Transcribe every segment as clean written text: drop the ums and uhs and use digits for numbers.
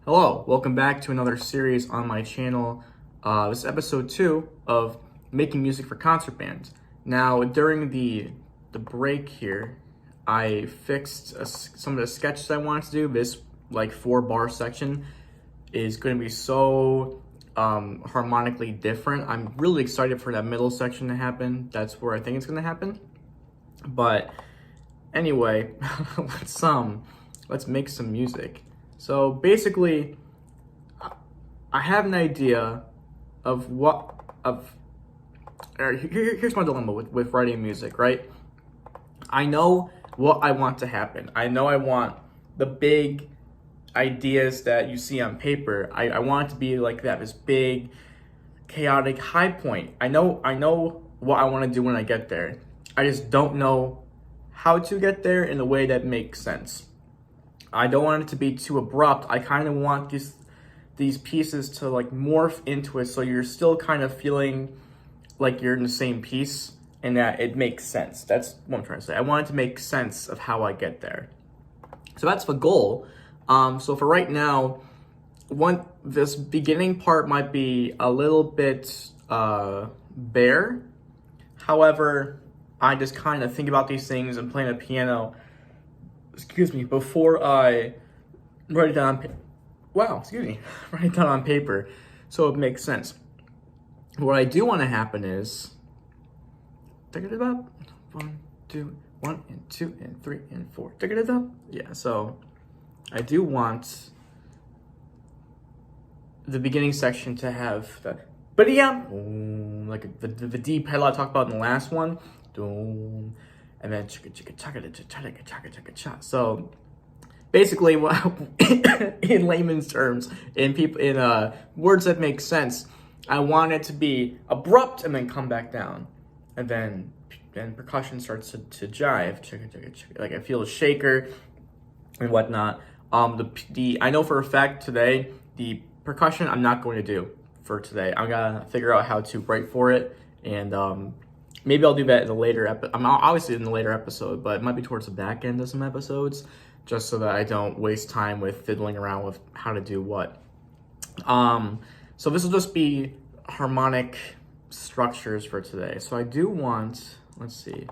Hello, welcome back to another series on my channel. This is episode 2 of making music for concert bands. Now, during the break here, I fixed some of the sketches I wanted to do. This 4-bar section is going to be so harmonically different. I'm really excited for that middle section to happen. That's where I think it's going to happen. But anyway, let's make some music. So basically, I have an idea of here's my dilemma with writing music, right? I know what I want to happen. I know I want the big ideas that you see on paper. I want it to be like that, this big, chaotic high point. I know what I want to do when I get there. I just don't know how to get there in a way that makes sense. I don't want it to be too abrupt. I kind of want these pieces to morph into it so you're still kind of feeling like you're in the same piece and that it makes sense. That's what I'm trying to say. I want it to make sense of how I get there. So that's the goal. So for right now, this beginning part might be a little bit bare. However, I just kind of think about these things and playing a piano before I write it down write it down on paper so it makes sense. What I do want to happen is 1, 2, 1 and 2 and 3 and 4. Yeah, so I do want the beginning section to have the like the D pedal I talked about in the last one. And then so basically, in layman's terms, in words that make sense, I want it to be abrupt and then come back down, and then percussion starts to jive. Like I feel a shaker and whatnot. I know for a fact today the percussion I'm not going to do for today. I'm gonna figure out how to write for it, and maybe I'll do that in a later episode. I'm obviously in the later episode, but it might be towards the back end of some episodes, just so that I don't waste time with fiddling around with how to do what. So this will just be harmonic structures for today. So I do want, let's see.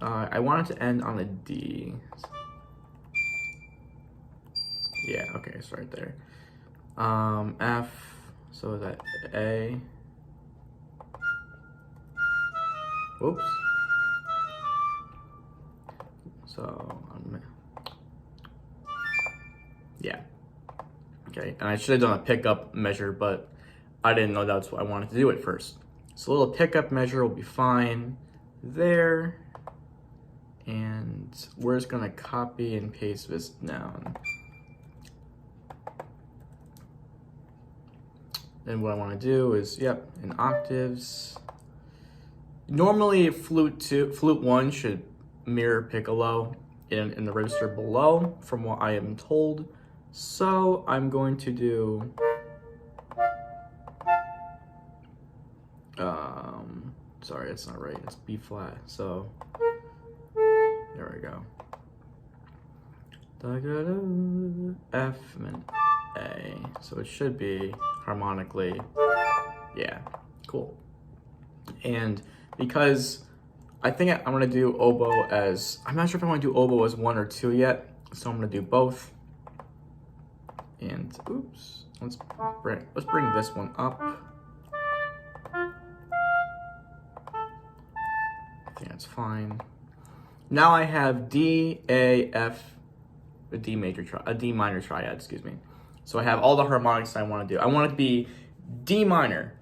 I want it to end on a D. Yeah, okay, it's right there. F, so that A. Oops. So, yeah. Okay, and I should have done a pickup measure, but I didn't know that's what I wanted to do at first. So a little pickup measure will be fine there. And we're just gonna copy and paste this down. Then what I wanna do is, in octaves. Normally, flute 1 should mirror piccolo in the register below, from what I am told. So I'm going to do sorry, that's not right. It's B flat. So there we go. F and then A. So it should be harmonically. Yeah, cool. And because I think I'm gonna do oboe as, I'm not sure if I wanna do oboe as 1 or 2 yet, so I'm gonna do both. And oops, let's bring this one up. I think that's fine. Now I have D, A, F, a D minor triad, excuse me. So I have all the harmonics I wanna do. I want it to be D minor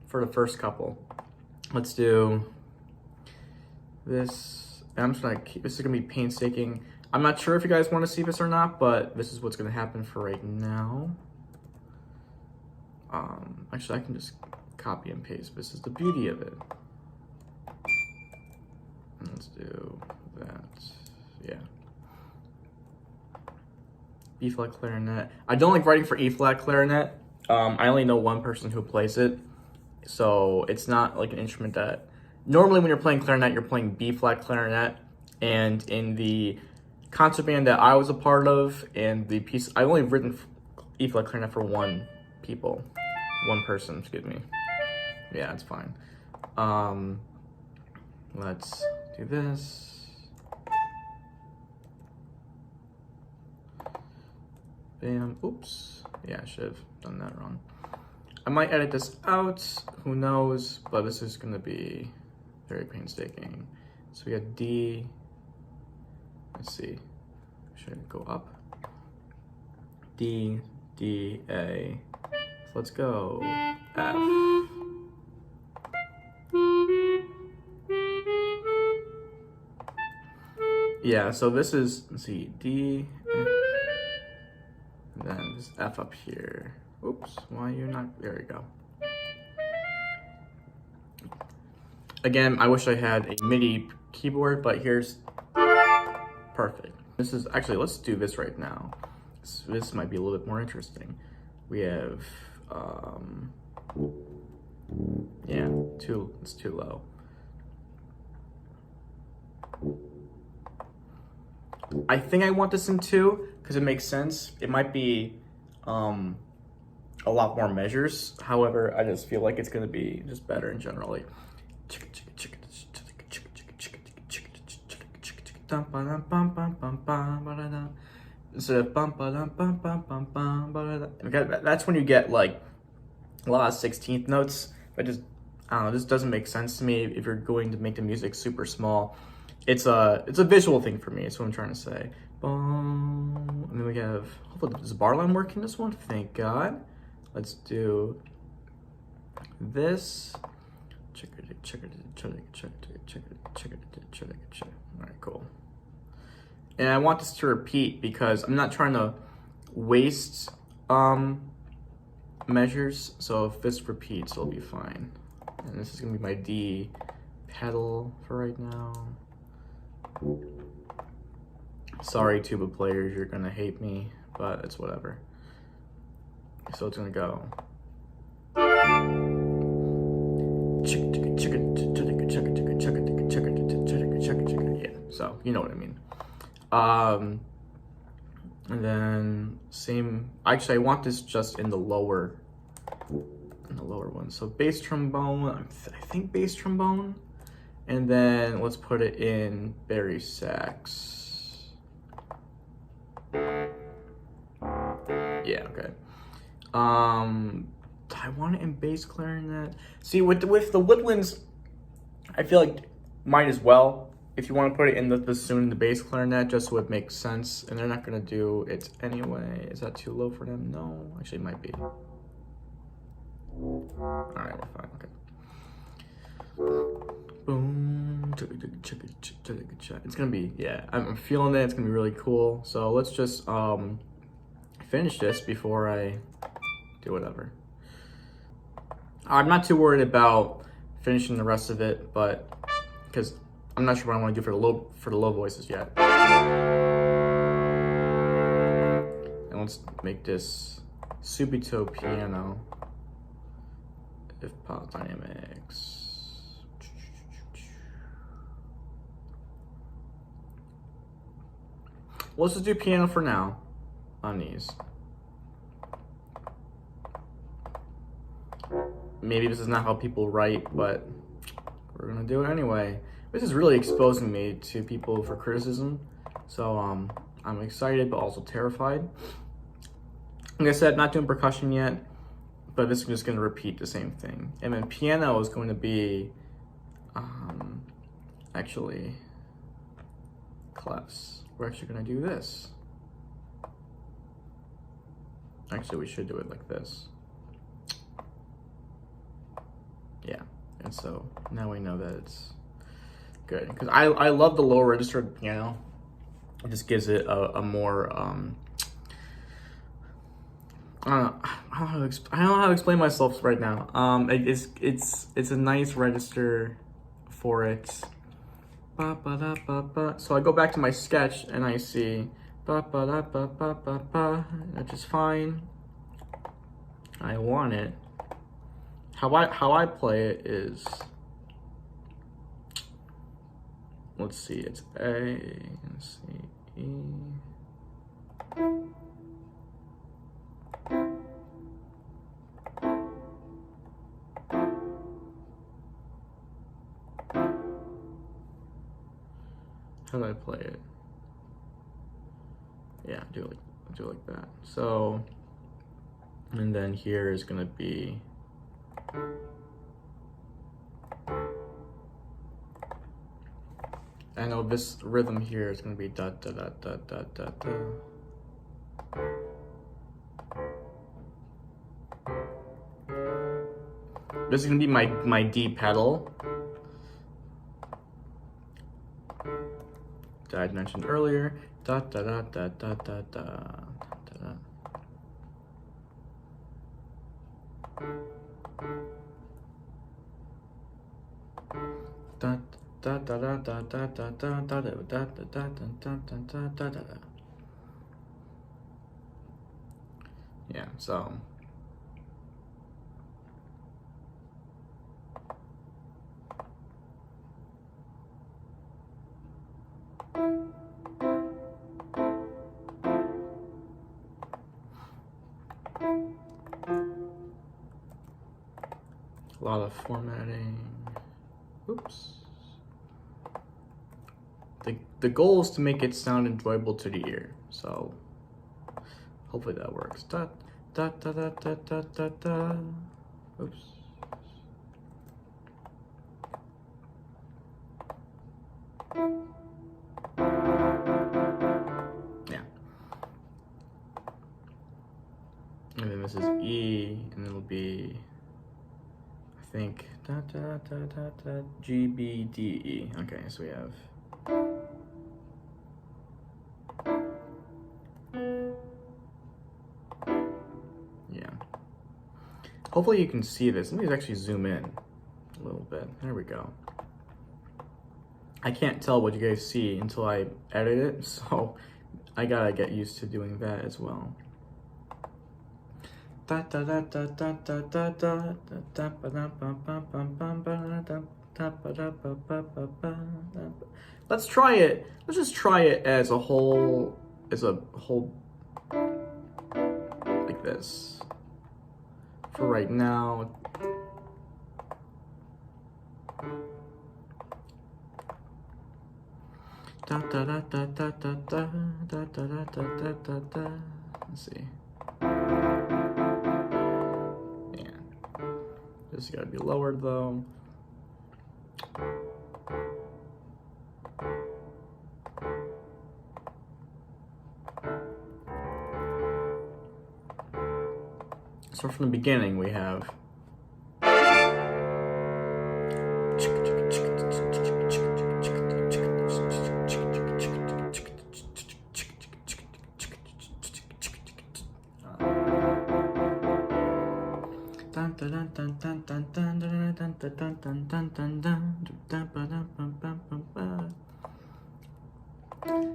for the first couple. Let's do this. I'm just gonna this is gonna be painstaking. I'm not sure if you guys want to see this or not, but this is what's gonna happen for right now. Actually, I can just copy and paste. This is the beauty of it. Let's do that. Yeah. E flat clarinet. I don't like writing for E flat clarinet. I only know one person who plays it. So it's not like an instrument that, normally when you're playing clarinet, you're playing B flat clarinet, and in the concert band that I was a part of, and the piece I've only written E flat clarinet for one person, excuse me. Yeah, it's fine. Let's do this. Bam. Oops. Yeah, I should have done that wrong. I might edit this out, who knows, but this is gonna be very painstaking. So we got D, let's see, should I go up? D, D, A, so let's go, F. Yeah, so this is, let's see, D, and then this F up here. Oops, why you're not, there we go. Again, I wish I had a MIDI keyboard, but here's perfect. This is, actually, let's do this right now. This might be a little bit more interesting. We have, yeah, it's too low. I think I want this in 2, because it makes sense. It might be, a lot more measures. However, I just feel like it's gonna be just better in generally. Instead of that's when you get like a lot of 16th notes. But just I don't know, this doesn't make sense to me if you're going to make the music super small. It's a visual thing for me. That's what I'm trying to say. And then we have, hopefully does bar line work in this one? Thank God. Let's do this. Alright, cool. And I want this to repeat because I'm not trying to waste measures. So if this repeats, it'll be fine. And this is gonna be my D pedal for right now. Sorry, tuba players, you're gonna hate me, but it's whatever. So it's gonna go. Yeah, so you know what I mean. And then same. Actually, I want this just in the lower one. So bass trombone. I think bass trombone, and then let's put it in bari sax. Yeah. Okay. I want it in bass clarinet. See, with the woodwinds, I feel like might as well. If you want to put it in the bassoon and the bass clarinet, just so it makes sense. And they're not gonna do it anyway. Is that too low for them? No, actually, it might be. All right, we're fine. Okay. Boom. It's gonna be, yeah. I'm feeling it. It's gonna be really cool. So let's just finish this before I do whatever. I'm not too worried about finishing the rest of it, but because I'm not sure what I want to do for the low voices yet. And let's make this subito piano. If pop dynamics. Let's just do piano for now on these. Maybe this is not how people write, but we're gonna do it anyway. This is really exposing me to people for criticism, so I'm excited but also terrified. Like I said, not doing percussion yet, but this is just gonna repeat the same thing. And then piano is going to be actually clefs. We're actually gonna do this. Actually, we should do it like this. Yeah, and so now we know that it's good. Because I love the lower register of the piano. It just gives it a more, I don't know how to explain myself right now. It's a nice register for it. Ba, ba, da, ba, ba. So I go back to my sketch and I see ba, ba, da, ba, ba, ba, ba, which is fine. I want it. How I play it is, let's see, it's A, let's see, E. How do I play it? Yeah, do it like that. So, and then here is gonna be I know this rhythm here is gonna be da da da da da da da. This is gonna be my D pedal that I mentioned earlier. Da da da da da da da da. Da da da da da da da da da da da da da da da. Yeah, so a lot of formatting. Oops. The goal is to make it sound enjoyable to the ear, so hopefully that works. Da da da da da da da da. Oops. Yeah. And then this is E, and it'll be, I think, da da da da da G B D E. Okay, so we have. Yeah. Hopefully you can see this. Let me actually zoom in a little bit. There we go. I can't tell what you guys see until I edit it, so I gotta get used to doing that as well. Let's try it. Let's just try it as a whole, like this. For right now. Da da da da da da da da da da da da da. Let's see. Yeah. This gotta be lowered though. So from the beginning we have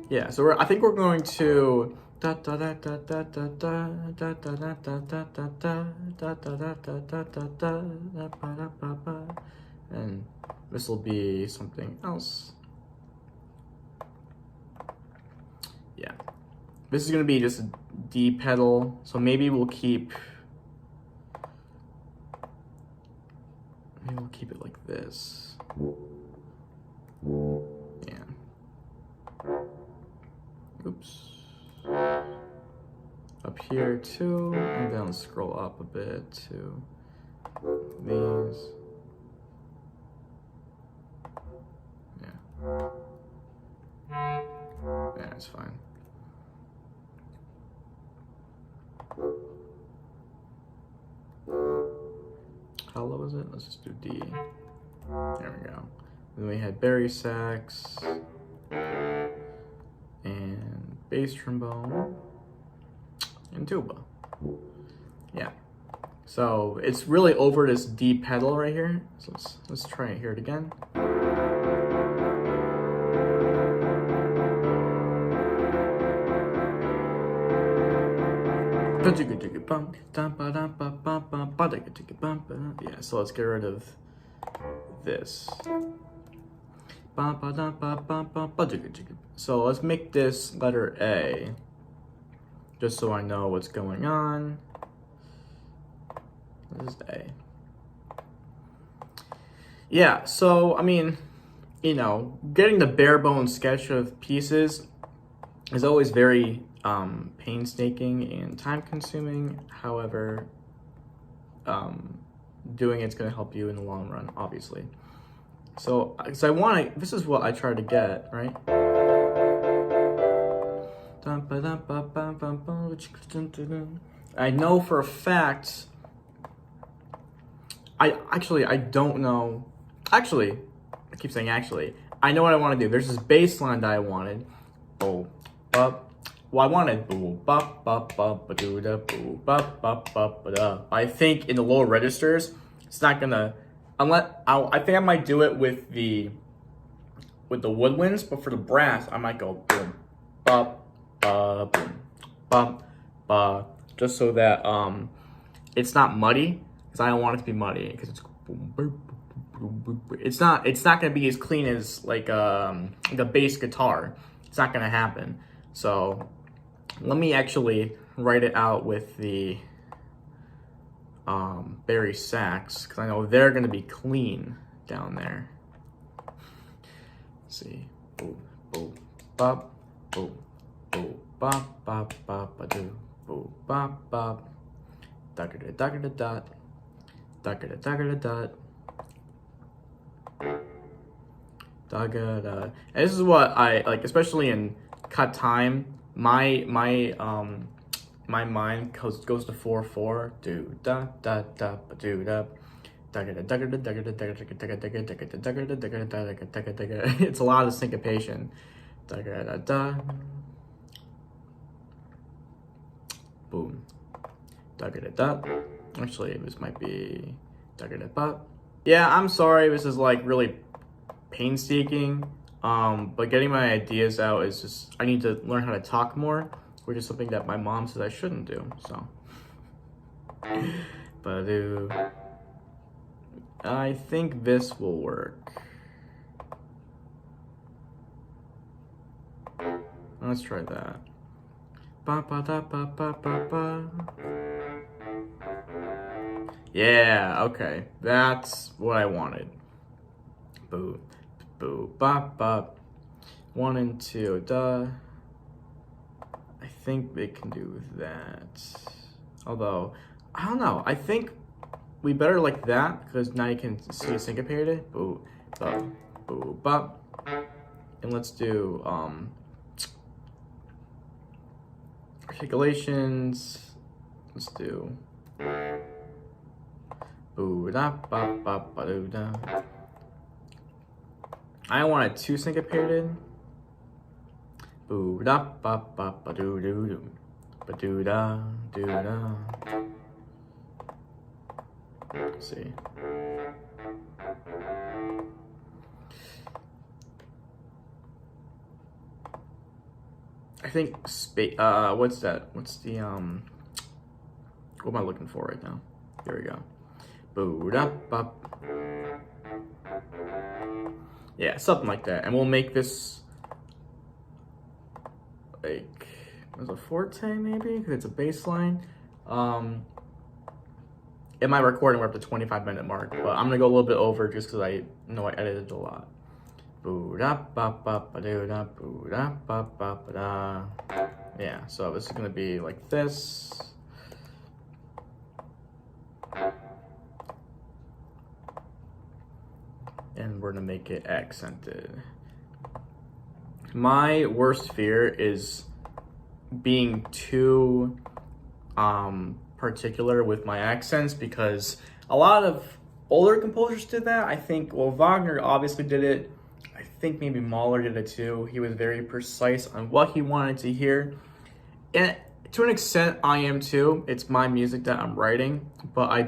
yeah, so I think we're going to and this will be something else. Yeah, this is gonna be just a D pedal, so maybe we'll keep it like this. Yeah. Oops. Up here too, and then let's scroll up a bit to these. Yeah. Yeah, it's fine. How low is it? Let's just do D. There we go. Then we had bari sax and bass trombone and tuba. Yeah. So it's really over this D pedal right here. So let's try it, hear it again. Yeah, so let's get rid of this. So let's make this letter A, just so I know what's going on. This is A. Yeah, so I mean, you know, getting the bare bones sketch of pieces is always very painstaking and time consuming. However, doing it's going to help you in the long run, obviously. So I want to, this is what I try to get, right? I know for a fact, I don't know. Actually, I keep saying actually. I know what I want to do. There's this bass line that I wanted. Oh, well, I wanted boo bop bop bop ba doo da boo bop bop bop ba da. I think in the lower registers, it's not gonna. Unless I think I might do it with the woodwinds, but for the brass, I might go boom, bop, ba, boom, bop, ba, just so that it's not muddy, because I don't want it to be muddy, because it's boom, boom, boom, boom, boom. It's not gonna be as clean as like a bass guitar. It's not gonna happen. So let me actually write it out with the Barry sax, because I know they're gonna be clean down there. Let's see, boom, boom, bop, boom, boom, bop, bop, bop, ba doo, boom, bop, bop, dagger da dot, dagger da dot, dagger da. And this is what I like, especially in cut time. My mind goes to 4/4. Do da da da ba do da. It's a lot of syncopation. Boom. Actually, this might be. Yeah, I'm sorry. This is like really painstaking. But getting my ideas out is just, I need to learn how to talk more, which is something that my mom says I shouldn't do. So, I think this will work. Let's try that. Ba ba da ba ba ba ba. Yeah, okay. That's what I wanted. Boo, boo, bop, bop. 1 and 2, duh. I think they can do that. Although, I don't know. I think we better like that, because now you can see syncopated. Boo, bop, boo, bop. And let's do articulations. Let's do boo da ba ba ba doo da. I don't want it too syncopated. Boo da ba ba ba doo doo doo. Ba doo da doo da. Let's see. I think what's that? What's the what am I looking for right now? Here we go. Boo da ba. Yeah, something like that. And we'll make this like, as a forte maybe, because it's a bass line. In my recording, we're up to 25-minute mark, but I'm gonna go a little bit over just because I know I edited a lot. Boo da ba ba ba doo da boo da ba ba ba da. Yeah, so this is gonna be like this. And we're gonna make it accented. My worst fear is being too particular with my accents, because a lot of older composers did that. I think, well, Wagner obviously did it. I think maybe Mahler did it too. He was very precise on what he wanted to hear. And to an extent, I am too. It's my music that I'm writing, but I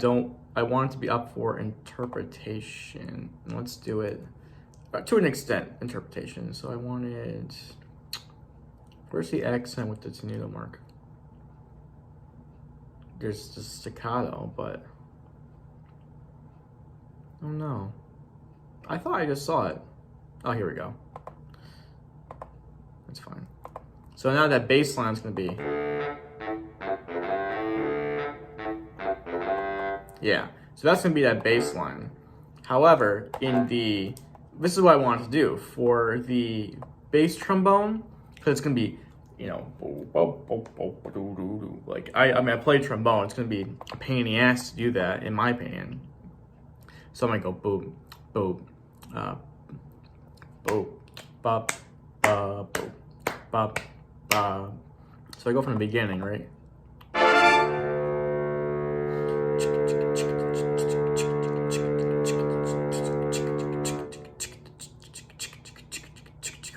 want it to be up for interpretation. Let's do it. To an extent, interpretation. So I wanted, where's the accent with the tenuto mark? There's the staccato, but, oh no. I thought I just saw it. Oh, here we go. That's fine. So now that bass line is going to be... Yeah, so that's going to be that bass line. However, this is what I wanted to do for the bass trombone, because it's going to be, you know, like, I mean, I play trombone. It's going to be a pain in the ass to do that, in my opinion. So I'm going to go boom, boom, boom, bop, bop, boom, bop, bop. So I go from the beginning, right?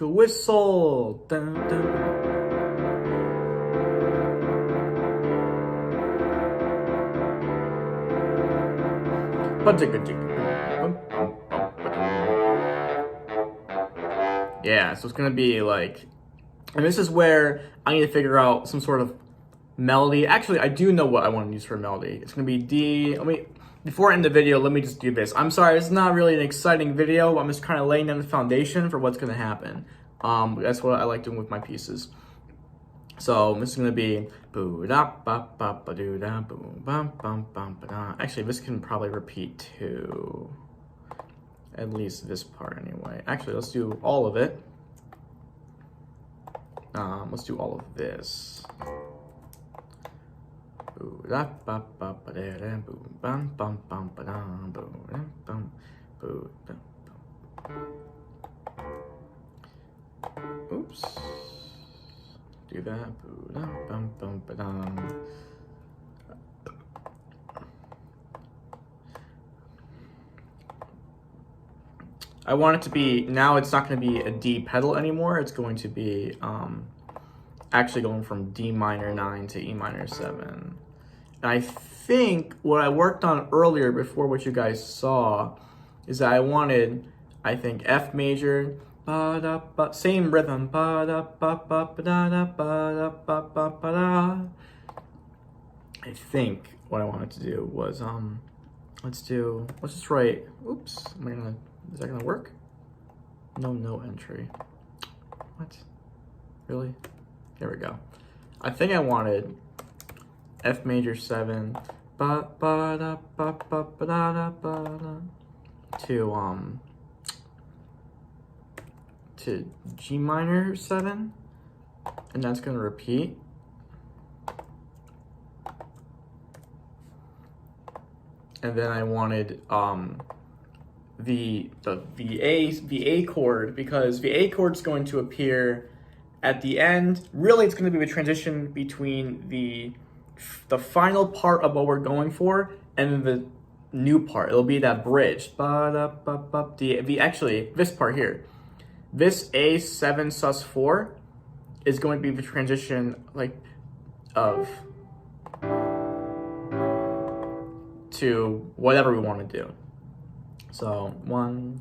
Whistle. Dun, dun. Yeah, so it's gonna be like, and this is where I need to figure out some sort of melody. Actually, I do know what I want to use for a melody. It's gonna be D. Before I end the video, let me just do this. I'm sorry, it's not really an exciting video. I'm just kind of laying down the foundation for what's gonna happen. That's what I like doing with my pieces. So this is gonna be boo da ba ba ba doo da boom bum bum bum ba da. Actually, this can probably repeat too. At least this part anyway. Actually, let's do all of it. Let's do all of this. Boo da ba ba ba da da boom bum bum bum ba da boo da bum boo da bum. Oops. Do that. Boo da bum bum ba da. I want it to be, now it's not going to be a D pedal anymore. It's going to be actually going from D minor 9 to E minor 7. And I think what I worked on earlier before what you guys saw is that I wanted, I think, F major, ba da ba, same rhythm, ba da ba ba ba da da ba da ba ba ba da. I think what I wanted to do was let's just write, oops, is that gonna work? No entry. What? Really? Here we go. I think I wanted F major 7 ba ba da ba ba ba da da ba da to G minor 7, and that's gonna repeat. And then I wanted the A chord, because the A chord is going to appear at the end. Really, it's going to be the transition between the final part of what we're going for and the new part. It'll be that bridge. Actually, this part here, this A7 sus4 is going to be the transition, like, of to whatever we want to do. So one,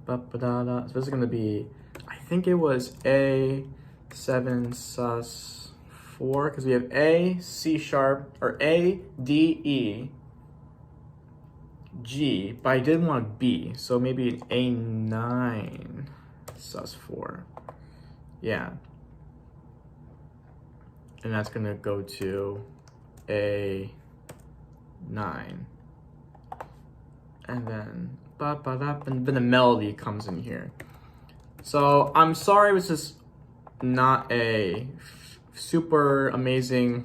ba ba da da. So this is going to be, I think it was A7 sus4, because we have A, C sharp, or A, D, E, G, but I didn't want B, so maybe an A9 sus4. Yeah. And that's going to go to A9. And then ba ba da, and then the melody comes in here. So I'm sorry it was just not a super amazing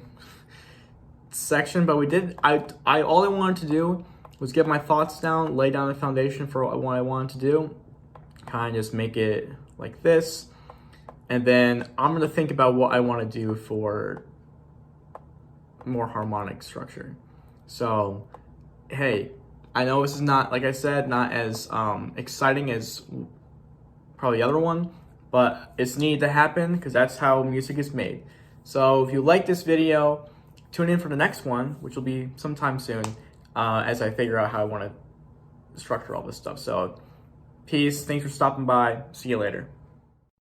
section, but we did. I all I wanted to do was get my thoughts down, lay down the foundation for what I wanted to do, kind of just make it like this, and then I'm gonna think about what I want to do for more harmonic structure. So, hey, I know this is not, like I said, not as exciting as probably the other one, but it's needed to happen because that's how music is made. So if you like this video, tune in for the next one, which will be sometime soon, as I figure out how I want to structure all this stuff. So peace, thanks for stopping by, see you later.